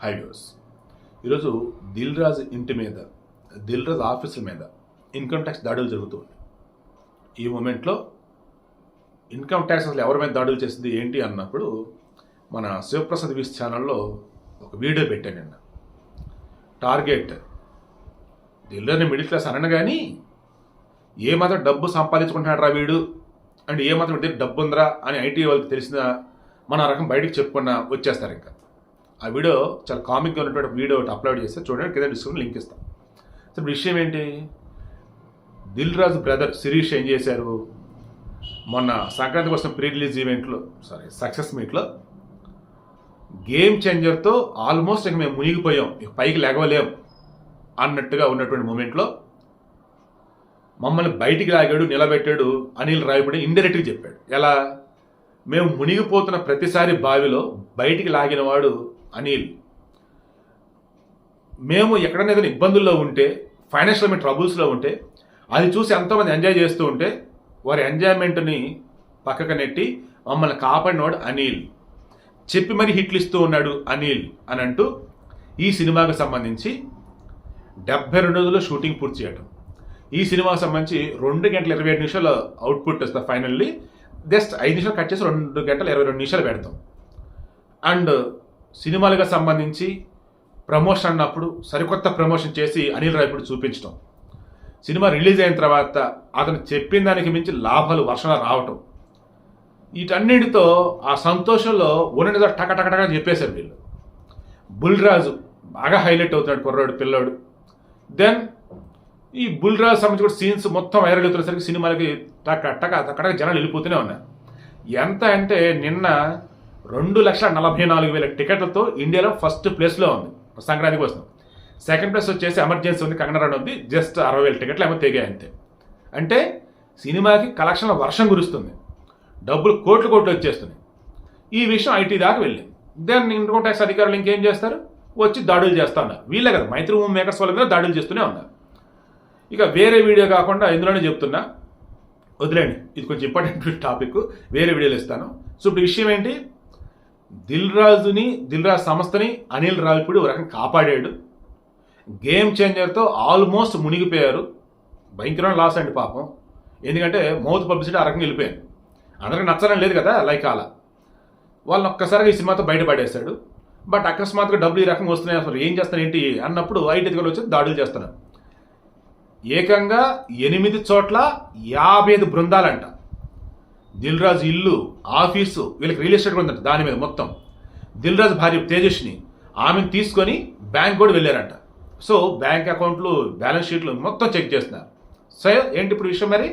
High views. ఈరోజు దిల్ రాజు ఇంటి మీద, దిల్ రాజు ఆఫీసుల మీద ఇన్కమ్ ట్యాక్స్ దాడులు జరుగుతుంది. ఈ మూమెంట్లో ఇన్కమ్ ట్యాక్స్ అసలు ఎవరి మీద దాడులు చేసింది ఏంటి అన్నప్పుడు మన శివప్రసాద్ వీస్ ఛానల్లో ఒక వీడియో పెట్టాను నిన్న. టార్గెట్ దిల్ రాజుని మిడిల్ క్లాస్ అనను కానీ ఏమాత్రం డబ్బు సంపాదించుకుంటున్నాడు రా వీడు అండ్ ఏమాత్రం డబ్బు ఉందిరా అని ఐటీ వాళ్ళకి తెలిసిన మన రకం బయటకు చెప్పుకున్న వచ్చేస్తారు. ఇంకా ఆ వీడియో చాలా కామిక్గా ఉన్నటువంటి వీడియో అప్లోడ్ చేస్తే చూడండి, కింద డిస్క్రిప్షన్ లింక్ ఇస్తాం. సో విషయం ఏంటి, దిల్ రాజు బ్రదర్ శిరీష్ ఏం చేశారు, మొన్న సంక్రాంతి కోసం ప్రీ రిలీజ్ ఈవెంట్లో సక్సెస్ మీట్లో గేమ్ చేంజర్తో ఆల్మోస్ట్ ఇక మేము మునిగిపోయాం, ఇక పైకి లెగవలేం అన్నట్టుగా ఉన్నటువంటి మూమెంట్లో మమ్మల్ని బయటికి లాగాడు, నిలబెట్టాడు అనిల్ రావిపూడి. ఇండైరెక్ట్గా చెప్పాడు ఎలా, మేము మునిగిపోతున్న ప్రతిసారి బావిలో బయటికి లాగినవాడు అనిల్. మేము ఎక్కడైనా ఏదైనా ఇబ్బందుల్లో ఉంటే, ఫైనాన్షియల్ మేము ట్రబుల్స్లో ఉంటే అది చూసి ఎంతోమంది ఎంజాయ్ చేస్తూ ఉంటే వారి ఎంజాయ్మెంట్ని పక్కకు నెట్టి మమ్మల్ని కాపాడినవాడు అనిల్. చెప్పి మరీ హిట్లు ఇస్తూ ఉన్నాడు అనిల్ అని అంటూ ఈ సినిమాకు సంబంధించి 72 రోజుల్లో షూటింగ్ పూర్తి చేయడం, ఈ సినిమాకి సంబంధించి 2 గంటల 27 నిమిషాలు అవుట్పుట్ వస్తుంది. ఫైనల్లీ జస్ట్ 5 నిమిషాలు కట్ చేసి 2 గంటల 22 నిమిషాలు పెడతాం. అండ్ సినిమాలుగా సంబంధించి ప్రమోషన్ అన్నప్పుడు సరికొత్త ప్రమోషన్ చేసి అనిల్ రావిపూడి చూపించడం, సినిమా రిలీజ్ అయిన తర్వాత అతను చెప్పిన దానికి మించి లాభాలు వర్షాలు రావటం, వీటన్నిటితో ఆ సంతోషంలో ఉన్నది టకటకటగా చెప్పేశారు వీళ్ళు. బుల్ రాజు బాగా హైలైట్ అవుతున్నాడు కుర్రాడు పిల్లాడు. దెన్ ఈ బుల్ రాజు సంబంధించి కూడా సీన్స్ మొత్తం వైరల్ అవుతున్నసరికి సినిమాలకి టక జనాలు వెళ్ళిపోతూనే ఉన్నారు. ఎంత అంటే నిన్న 2,44,000 టికెట్లతో ఇండియాలో ఫస్ట్ ప్లేస్లో ఉంది సంక్రాంతి కోసం. సెకండ్ ప్లేస్ వచ్చేసి ఎమర్జెన్సీ ఉంది, కంగనా రన్ ఉంది, జస్ట్ 60,000 టికెట్లు ఏమో తెగాయి అంతే. అంటే సినిమాకి కలెక్షన్ల వర్షం కురుస్తుంది, డబ్బులు కోట్లు వచ్చేస్తుంది. ఈ విషయం ఐటీ దాకా వెళ్ళింది. దెన్ ఇన్కమ్ ట్యాక్స్ అధికారులు ఇంకేం చేస్తారు, వచ్చి దాడులు చేస్తూ ఉన్నారు. వీళ్ళే కదా మైత్రి మూవీ మేకర్స్ వాళ్ళ మీద దాడులు చేస్తూనే ఉన్నారు. ఇక వేరే వీడియో కాకుండా ఇందులోనే చెప్తున్నా, వదిలేండి, ఇది కొంచెం ఇంపార్టెంట్ టాపిక్, వేరే వీడియోలు ఇస్తాను. సో ఇప్పుడు విషయం ఏంటి, దిల్ రాజు సంస్థని అనిల్ రావిపూడి ఒక రకంగా కాపాడాడు. గేమ్ చేంజర్తో ఆల్మోస్ట్ మునిగిపోయారు. భయంకరమైన లాస్ అండి పాపం. ఎందుకంటే మౌత్ పబ్లిసిటీ ఆ రకంగా వెళ్ళిపోయాను, అందరికి నచ్చడం లేదు కదా లైక్ అలా. వాళ్ళని ఒక్కసారిగా ఈ సినిమాతో బయటపడేశాడు. బట్ అకస్మాత్తుగా డబ్బులు ఈ రకంగా వస్తున్నాయి, అసలు ఏం చేస్తాను ఏంటి అన్నప్పుడు ఐటీ అధికారులు వచ్చి దాడులు చేస్తున్నారు. ఏకంగా 8 చోట్ల 55 బృందాలంట. దిల్ రాజు ఇల్లు, ఆఫీసు, వీళ్ళకి రియల్ ఎస్టేట్ ఉందంట, దాని మీద మొత్తం దిల్ రాజు భార్య తేజస్ని ఆమెను తీసుకొని బ్యాంక్ కూడా వెళ్ళారంట. సో బ్యాంక్ అకౌంట్లు, బ్యాలెన్స్ షీట్లు మొత్తం చెక్ చేస్తున్నారు. సో ఏంటి ఇప్పుడు విషయం, మరి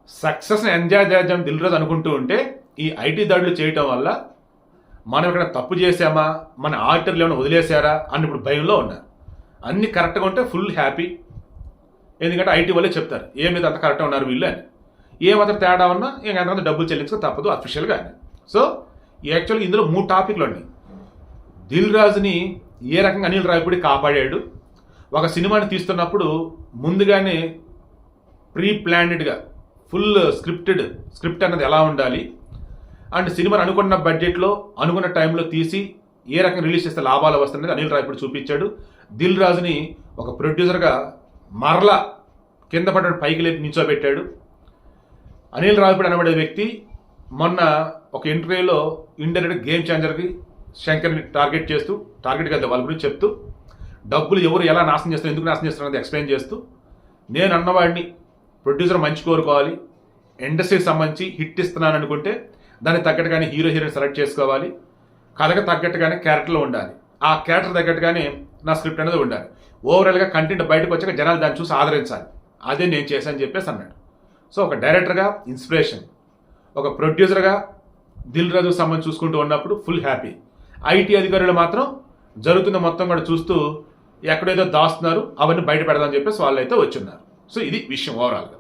సక్సెస్ని ఎంజాయ్ చేద్దాం దిల్ రాజు అనుకుంటూ ఉంటే ఈ ఐటీ దాడులు చేయటం వల్ల మనం ఇక్కడ తప్పు చేసామా, మన ఆడిటర్లు ఏమైనా వదిలేశారా అని ఇప్పుడు భయంలో ఉన్నారు. అన్ని కరెక్ట్గా ఉంటే ఫుల్ హ్యాపీ, ఎందుకంటే ఐటీ వాళ్ళే చెప్తారు ఏ మీద అంత కరెక్ట్గా ఉన్నారు వీళ్ళు అని. ఏమాత్రం తేడా ఉన్నా ఇంకంత డబ్బులు చెల్లించక తప్పదు అఫీషియల్గా అని. సో యాక్చువల్గా ఇందులో 3 టాపిక్లు ఉన్నాయి. దిల్ రాజుని ఏ రకంగా అనిల్ రావిపూడి కాపాడాడు, ఒక సినిమాని తీస్తున్నప్పుడు ముందుగానే ప్రీ ప్లానెడ్గా ఫుల్ స్క్రిప్ట్ అన్నది ఎలా ఉండాలి, అండ్ సినిమాని అనుకున్న బడ్జెట్లో అనుకున్న టైంలో తీసి ఏ రకంగా రిలీజ్ చేస్తే లాభాలు వస్తున్నది అనిల్ రావిపూడి చూపించాడు. దిల్ రాజుని ఒక ప్రొడ్యూసర్గా మరలా కింద పడ్డ పైకి లేపి నించోబెట్టాడు. అనిల్ రావిపూడి అనబడే వ్యక్తి మొన్న ఒక ఇంటర్వ్యూలో ఇండైరెక్ట్ గేమ్ చేంజర్కి శంకర్ని టార్గెట్ కదా వాళ్ళ గురించి చెప్తూ, డబ్బులు ఎవరు ఎలా నాశనం చేస్తారు, ఎందుకు నాశనం చేస్తారు అనేది ఎక్స్ప్లెయిన్ చేస్తూ, నేను అన్నవాడిని ప్రొడ్యూసర్ మంచి కోరుకోవాలి, ఇండస్ట్రీకి సంబంధించి హిట్ ఇస్తున్నాను అనుకుంటే దానికి తగ్గట్టుగానే హీరోయిన్ సెలెక్ట్ చేసుకోవాలి, కథకు తగ్గట్టుగానే క్యారెక్టర్లో ఉండాలి, ఆ క్యారెక్టర్ తగ్గట్టుగానే నా స్క్రిప్ట్ అనేది ఉండాలి, ఓవరాల్గా కంటెంట్ బయటకు వచ్చాక జనాలు దాన్ని చూసి ఆదరించాలి, అదే నేను చేశాను చెప్పేసి అన్నాడు. సో ఒక డైరెక్టర్గా ఇన్స్పిరేషన్, ఒక ప్రొడ్యూసర్గా దిల్ రాజుకు సంబంధించి చూసుకుంటూ ఉన్నప్పుడు ఫుల్ హ్యాపీ. ఐటీ అధికారులు మాత్రం జరుగుతున్న మొత్తం కూడా చూస్తూ ఎక్కడేదో దాస్తున్నారు అవన్నీ బయట పెడదామని చెప్పేసి వాళ్ళు అయితే వచ్చున్నారు. సో ఇది విషయం ఓవరాల్గా.